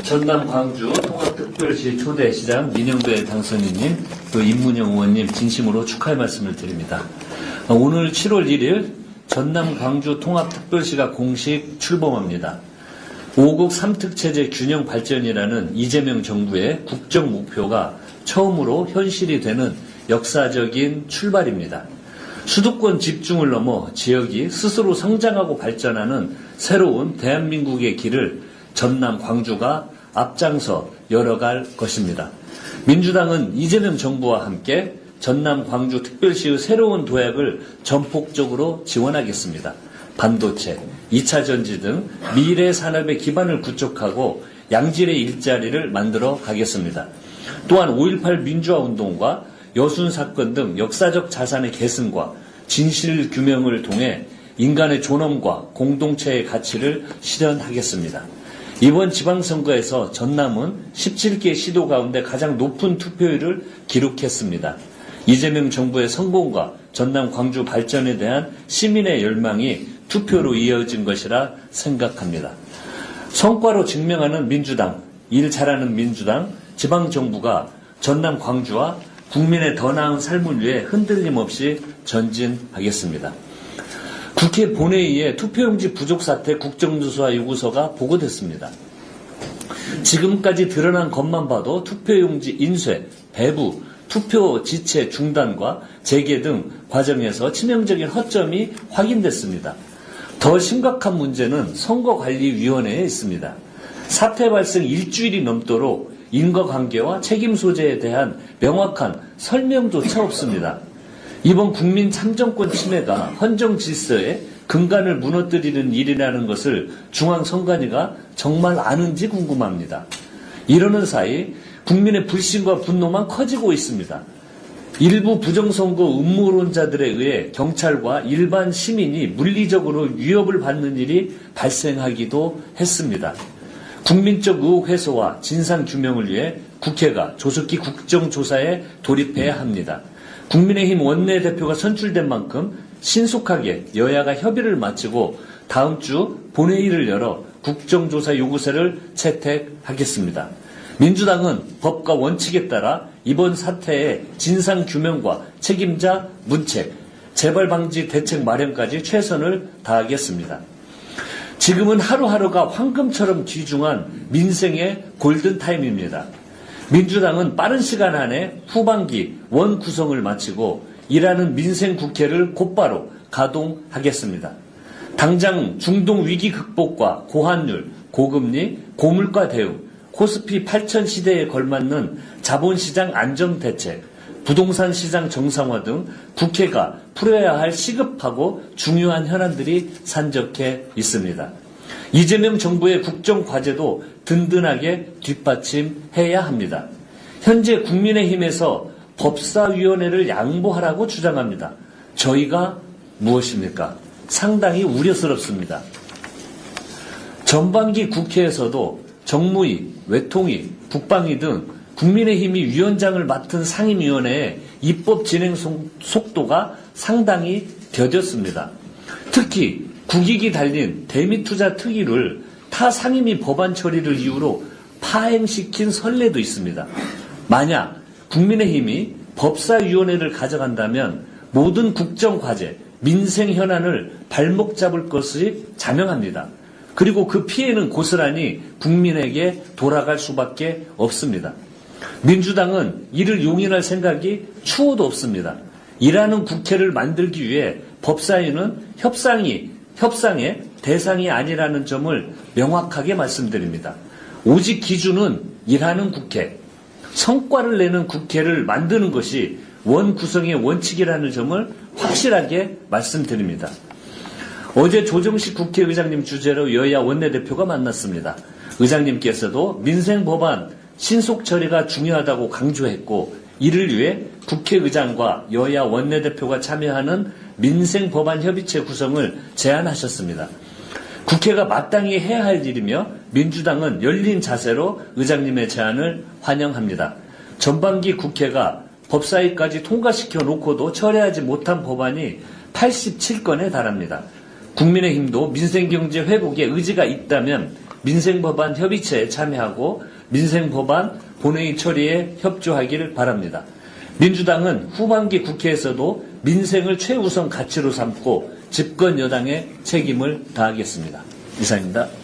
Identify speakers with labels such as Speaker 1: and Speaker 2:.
Speaker 1: 전남 광주 통합특별시 초대시장 민영배 당선인님, 또 임문영 의원님 진심으로 축하의 말씀을 드립니다. 오늘 7월 1일 전남 광주 통합특별시가 공식 출범합니다. 5국 3특체제 균형 발전이라는 이재명 정부의 국정 목표가 처음으로 현실이 되는 역사적인 출발입니다. 수도권 집중을 넘어 지역이 스스로 성장하고 발전하는 새로운 대한민국의 길을 전남 광주가 앞장서 열어갈 것입니다. 민주당은 이재명 정부와 함께 전남 광주 특별시의 새로운 도약을 전폭적으로 지원하겠습니다. 반도체, 2차 전지 등 미래 산업의 기반을 구축하고 양질의 일자리를 만들어 가겠습니다. 또한 5.18 민주화 운동과 여순 사건 등 역사적 자산의 계승과 진실 규명을 통해 인간의 존엄과 공동체의 가치를 실현하겠습니다. 이번 지방선거에서 전남은 17개 시도 가운데 가장 높은 투표율을 기록했습니다. 이재명 정부의 성공과 전남 광주 발전에 대한 시민의 열망이 투표로 이어진 것이라 생각합니다. 성과로 증명하는 민주당, 일 잘하는 민주당, 지방정부가 전남 광주와 국민의 더 나은 삶을 위해 흔들림 없이 전진하겠습니다. 국회 본회의에 투표용지 부족 사태 국정조사 요구서가 보고됐습니다. 지금까지 드러난 것만 봐도 투표용지 인쇄, 배부, 투표 지체 중단과 재개 등 과정에서 치명적인 허점이 확인됐습니다. 더 심각한 문제는 선거관리위원회에 있습니다. 사태 발생 일주일이 넘도록 인과관계와 책임 소재에 대한 명확한 설명조차 없습니다. 이번 국민 참정권 침해가 헌정 질서의 근간을 무너뜨리는 일이라는 것을 중앙선관위가 정말 아는지 궁금합니다. 이러는 사이 국민의 불신과 분노만 커지고 있습니다. 일부 부정선거 음모론자들에 의해 경찰과 일반 시민이 물리적으로 위협을 받는 일이 발생하기도 했습니다. 국민적 의혹 해소와 진상규명을 위해 국회가 조속히 국정조사에 돌입해야 합니다. 국민의힘 원내대표가 선출된 만큼 신속하게 여야가 협의를 마치고 다음 주 본회의를 열어 국정조사 요구서를 채택하겠습니다. 민주당은 법과 원칙에 따라 이번 사태의 진상규명과 책임자 문책, 재발 방지 대책 마련까지 최선을 다하겠습니다. 지금은 하루하루가 황금처럼 귀중한 민생의 골든타임입니다. 민주당은 빠른 시간 안에 후반기 원 구성을 마치고 일하는 민생국회를 곧바로 가동하겠습니다. 당장 중동 위기 극복과 고환율, 고금리, 고물가 대응, 코스피 8천 시대에 걸맞는 자본시장 안정대책, 부동산 시장 정상화 등 국회가 풀어야 할 시급하고 중요한 현안들이 산적해 있습니다. 이재명 정부의 국정과제도 든든하게 뒷받침해야 합니다. 현재 국민의힘에서 법사위원회를 양보하라고 주장합니다. 저희가 무엇입니까? 상당히 우려스럽습니다. 전반기 국회에서도 정무위, 외통위, 국방위 등 국민의힘이 위원장을 맡은 상임위원회의 입법 진행 속도가 상당히 더뎠습니다. 특히 국익이 달린 대미투자 특위를 타 상임위 법안 처리를 이유로 파행시킨 선례도 있습니다. 만약 국민의힘이 법사위원회를 가져간다면 모든 국정과제, 민생 현안을 발목 잡을 것이 자명합니다. 그리고 그 피해는 고스란히 국민에게 돌아갈 수밖에 없습니다. 민주당은 이를 용인할 생각이 추호도 없습니다. 일하는 국회를 만들기 위해 법사위는 협상의 대상이 아니라는 점을 명확하게 말씀드립니다. 오직 기준은 일하는 국회, 성과를 내는 국회를 만드는 것이 원 구성의 원칙이라는 점을 확실하게 말씀드립니다. 어제 조정식 국회의장님 주재로 여야 원내대표가 만났습니다. 의장님께서도 민생 법안 신속 처리가 중요하다고 강조했고 이를 위해 국회의장과 여야 원내대표가 참여하는 민생 법안 협의체 구성을 제안하셨습니다. 국회가 마땅히 해야 할 일이며 민주당은 열린 자세로 의장님의 제안을 환영합니다. 전반기 국회가 법사위까지 통과시켜 놓고도 처리하지 못한 법안이 87건에 달합니다. 국민의힘도 민생경제 회복에 의지가 있다면 민생법안 협의체에 참여하고 민생법안 본회의 처리에 협조하기를 바랍니다. 민주당은 후반기 국회에서도 민생을 최우선 가치로 삼고 집권 여당의 책임을 다하겠습니다. 이상입니다.